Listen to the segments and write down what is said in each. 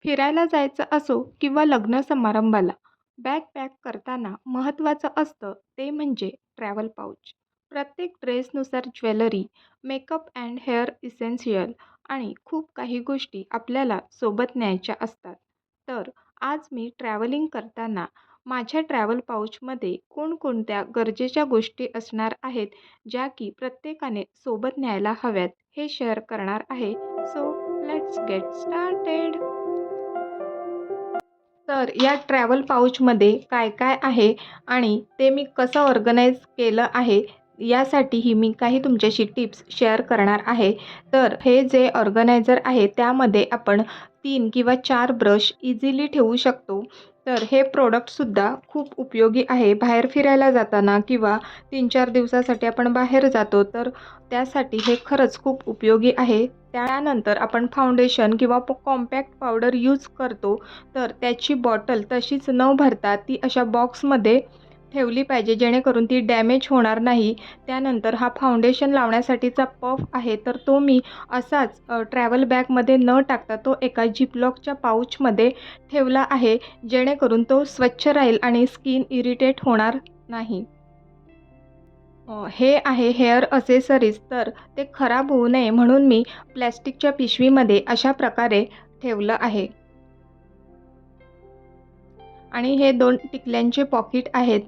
फिरायला जायचं असो किंवा लग्न समारंभाला बॅग पॅक करताना महत्त्वाचं असतं ते म्हणजे ट्रॅव्हल पाऊच. प्रत्येक ड्रेसनुसार jewellery, makeup and hair essential आणि खूप काही गोष्टी आपल्याला सोबत न्यायच्या असतात. तर आज मी ट्रॅव्हलिंग करताना माझ्या ट्रॅव्हल पाऊचमध्ये कोणकोणत्या गरजेच्या गोष्टी असणार आहेत, ज्या की प्रत्येकाने सोबत न्यायला हव्यात, हे शेअर करणार आहे. So let's get started. तर या ट्रॅव्हल पाऊचमध्ये काय-काय आहे आणि ते मी कसं ऑर्गनाइज केलं आहे, यासाठीही मी काही तुमच्याशी टिप्स शेअर करणार आहे. तर हे जे ऑर्गनायझर आहे त्यामध्ये आपण 3 किंवा 4 ब्रश इझिली ठेवू शकतो. तर हे प्रॉडक्टसुद्धा खूप उपयोगी आहे. बाहेर फिरायला जाताना किंवा 3-4 दिवसासाठी आपण बाहेर जातो, तर त्यासाठी हे खरंच खूप उपयोगी आहे. त्यानंतर आपण फाउंडेशन किंवा कॉम्पॅक्ट पावडर यूज करतो, तर त्याची बॉटल तशीच न भरता ती अशा बॉक्समध्ये ठेवली पाहिजे, जेणेकरून ती डॅमेज होणार नाही. त्यानंतर हा फाउंडेशन लावण्यासाठीचा पफ आहे, तर तो मी असाच ट्रॅव्हल बॅगमध्ये न टाकता तो एका झिपलॉकच्या पाऊचमध्ये ठेवला आहे, जेणेकरून तो स्वच्छ राहील आणि स्किन इरिटेट होणार नाही. हे आहे हेअर असेसरीज, तर ते खराब होऊ नये म्हणून मी प्लॅस्टिकच्या पिशवीमध्ये अशा प्रकारे ठेवलं आहे. आणि हे 2 टिकल्यांचे पॉकेट आहेत.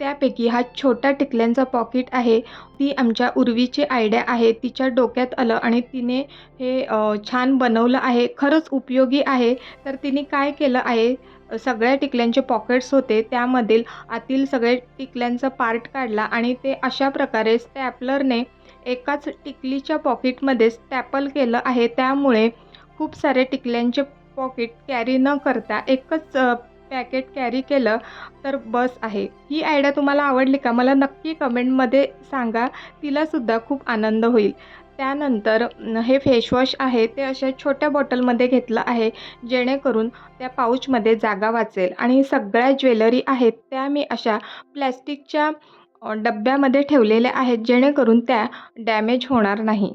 त्यापैकी हा छोटा टिकल्यांचा पॉकेट आहे. ती आमच्या उर्वीची आयडिया आहे. तिच्या डोक्यात आलं आणि तिने हे छान बनवलं आहे. खरंच उपयोगी आहे. तर तिने काय केलं आहे, सगळ्या टिकल्यांचे पॉकेट्स होते. त्यामधील आतील सगळे टिकल्यांचा पार्ट काढला आणि ते अशा प्रकारे स्टॅपलरने एकाच टिकलीच्या पॉकेटमध्ये स्टॅपल केलं आहे. त्यामुळे खूप सारे टिकल्यांचे पॉकेट कॅरी न करता एकच पॅकेट कॅरी केलं तर बस आहे. ही आयडिया तुम्हाला आवडली का? मला नक्की कमेंटमध्ये सांगा. तिलासुद्धा खूप आनंद होईल. त्यानंतर हे फेसवॉश आहे ते अशा छोट्या बॉटलमध्ये घेतलं आहे, जेणेकरून त्या पाऊचमध्ये जागा वाचेल. आणि सगळ्या ज्वेलरी आहेत त्या मी अशा प्लॅस्टिकच्या डब्यामध्ये ठेवलेल्या आहेत, जेणेकरून त्या डॅमेज होणार नाही.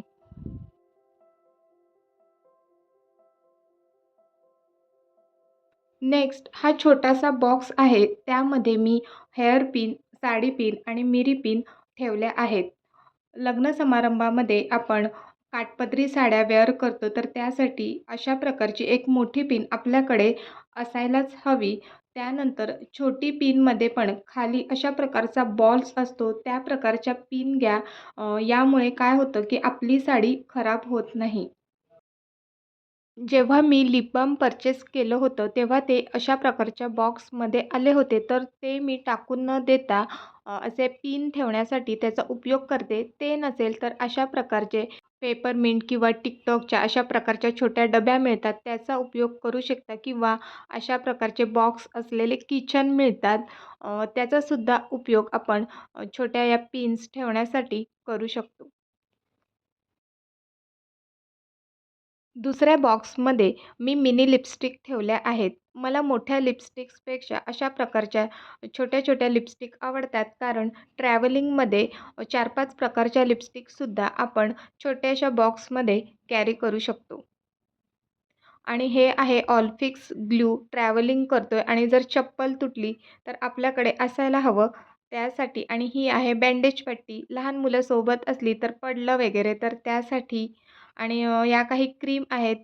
नेक्स्ट हा छोटासा बॉक्स आहे. त्यामध्ये मी हेअर पिन, साडी पिन आणि मिरी पिन ठेवल्या आहेत. लग्न समारंभामध्ये आपण काठपदरी साड्या वेअर करतो, तर त्यासाठी अशा प्रकारची एक मोठी पिन आपल्याकडे असायलाच हवी. त्यानंतर छोटी पिनमध्ये पण खाली अशा प्रकारचा बॉल्स असतो, त्या प्रकारच्या पिन घ्या. यामुळे काय होतं, की आपली साडी खराब होत नाही. जेव्हा मी लिप बाम पर्चेस केलं होतं, तेव्हा ते अशा प्रकारच्या बॉक्समध्ये आले होते. तर ते मी टाकून न देता असे पिन ठेवण्यासाठी त्याचा उपयोग करते. ते नसेल तर अशा प्रकारचे पेपरमिंट किंवा टिकटॉकच्या अशा प्रकारच्या छोट्या डब्या मिळतात, त्याचा उपयोग करू शकता किंवा अशा प्रकारचे बॉक्स असलेले किचन मिळतात. त्याचासुद्धा उपयोग आपण छोट्या या पिन्स ठेवण्यासाठी करू शकतो. दुसऱ्या बॉक्समध्ये मी मिनी लिपस्टिक ठेवल्या आहेत. मला मोठ्या लिपस्टिक्सपेक्षा अशा प्रकारच्या छोट्या-छोट्या लिपस्टिक आवडतात, कारण ट्रॅव्हलिंगमध्ये 4-5 प्रकारच्या लिपस्टिकसुद्धा आपण छोट्याशा बॉक्समध्ये कॅरी करू शकतो. आणि हे आहे ऑलफिक्स ग्लू. ट्रॅव्हलिंग करतोय आणि जर चप्पल तुटली तर आपल्याकडे असायला हवं त्यासाठी. आणि ही आहे बँडेज पट्टी. लहान मुलं सोबत असली तर पडलं वगैरे तर त्यासाठी. आणि या काही क्रीम आहेत.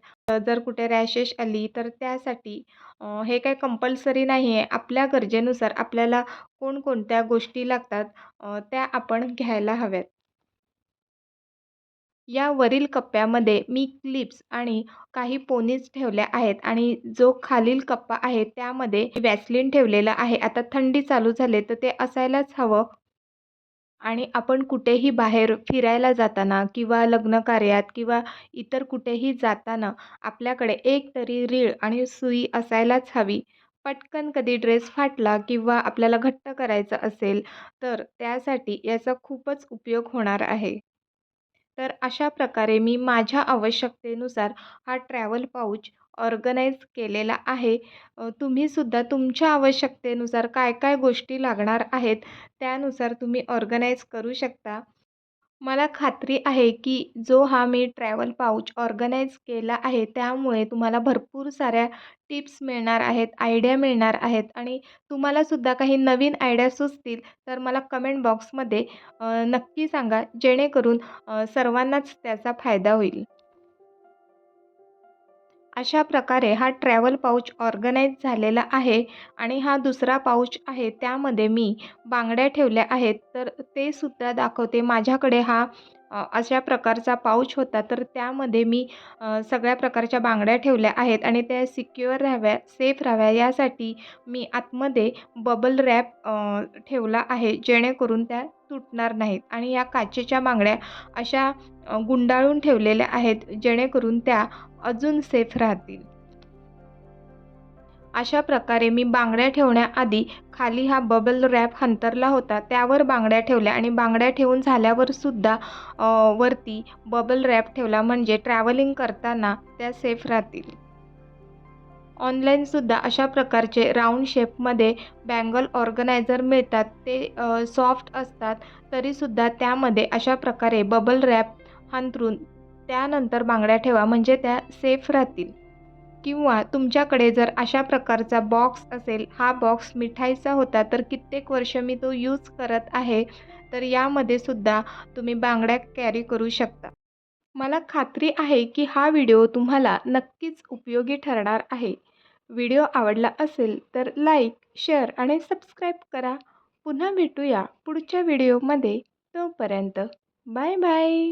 जर कुठे रॅशेस आली तर त्यासाठी. हे काही कंपल्सरी नाही आहे. आपल्या गरजेनुसार आपल्याला कोणकोणत्या गोष्टी लागतात त्या आपण घ्यायला हव्यात. या वरील कप्प्यामध्ये मी क्लिप्स आणि काही पोनीज ठेवल्या आहेत आणि जो खालील कप्पा आहे त्यामध्ये व्हॅसलीन ठेवलेलं आहे. आता थंडी चालू झाली तर ते असायलाच हवं. आणि आपण कुठेही बाहेर फिरायला जाताना किंवा लग्नकार्यात किंवा इतर कुठेही जाताना आपल्याकडे एक तरी रीळ आणि सुई असायलाच हवी. पटकन कधी ड्रेस फाटला किंवा आपल्याला घट्ट करायचं असेल, तर त्यासाठी याचा खूपच उपयोग होणार आहे. तर अशा प्रकारे मी माझ्या आवश्यकतेनुसार हा ट्रॅव्हल पाऊच ऑर्गनाइज केलेला आहे. तुम्हीसुद्धा तुमच्या आवश्यकतेनुसार काय काय गोष्टी लागणार आहेत, त्यानुसार तुम्ही ऑर्गनाइज करू शकता. मला खात्री आहे, की जो हा मी ट्रॅव्हल पाउच ऑर्गनाइज केला आहे, त्यामुळे तुम्हाला भरपूर साऱ्या टिप्स मिळणार आहेत, आयडिया मिळणार आहेत आणि तुम्हालासुद्धा काही नवीन आयडिया सुचतील, तर मला कमेंट बॉक्समध्ये नक्की सांगा, जेणेकरून सर्वांनाच त्याचा फायदा होईल. अशा प्रकारे हा ट्रॅव्हल पाऊच ऑर्गनाइज झालेला आहे आणि हा दुसरा पाऊच आहे त्यामध्ये मी बांगड्या ठेवल्या आहेत. तर ते सुद्धा दाखवते. माझ्याकडे हा अशा प्रकारचा पाऊच होता. तर त्यामध्ये मी सगळ्या प्रकारच्या बांगड्या ठेवल्या आहेत आणि त्या सिक्युअर राहाव्या, सेफ राहाव्या यासाठी मी आतमध्ये बबल रॅप ठेवला आहे, जेणेकरून त्या तुटणार नाहीत आणि या काचेच्या बांगड्या अशा गुंडाळून ठेवलेल्या आहेत, जेणेकरून त्या अजून सेफ राहतील. अशा प्रकारे मी बांगड्या ठेवण्याआधी खाली हा बबल रॅप अंथरला होता. त्यावर बांगड्या ठेवल्या आणि बांगड्या ठेवून झाल्यावर सुद्धा वरती बबल रॅप ठेवला म्हणजे ट्रॅव्हलिंग करताना त्या सेफ राहतील. ऑनलाईनसुद्धा अशा प्रकारचे राउंड शेपमध्ये बँगल ऑर्गनायझर मिळतात. ते सॉफ्ट असतात. तरीसुद्धा त्यामध्ये अशा प्रकारे बबल रॅप अंथरून त्यानंतर बांगड्या ठेवा म्हणजे त्या सेफ राहतील. किंवा तुमच्याकडे जर अशा प्रकारचा बॉक्स असेल, हा बॉक्स मिठाईचा होता तर कित्येक वर्ष मी तो यूज करत आहे. तर यामध्ये सुद्धा तुम्ही बांगड्या कॅरी करू शकता. मला खात्री आहे की हा व्हिडिओ तुम्हाला नक्कीच उपयोगी ठरणार आहे. व्हिडिओ आवडला असेल तर लाईक, शेअर आणि सबस्क्राईब करा. पुन्हा भेटूया पुढच्या व्हिडिओमध्ये. तोपर्यंत बाय बाय.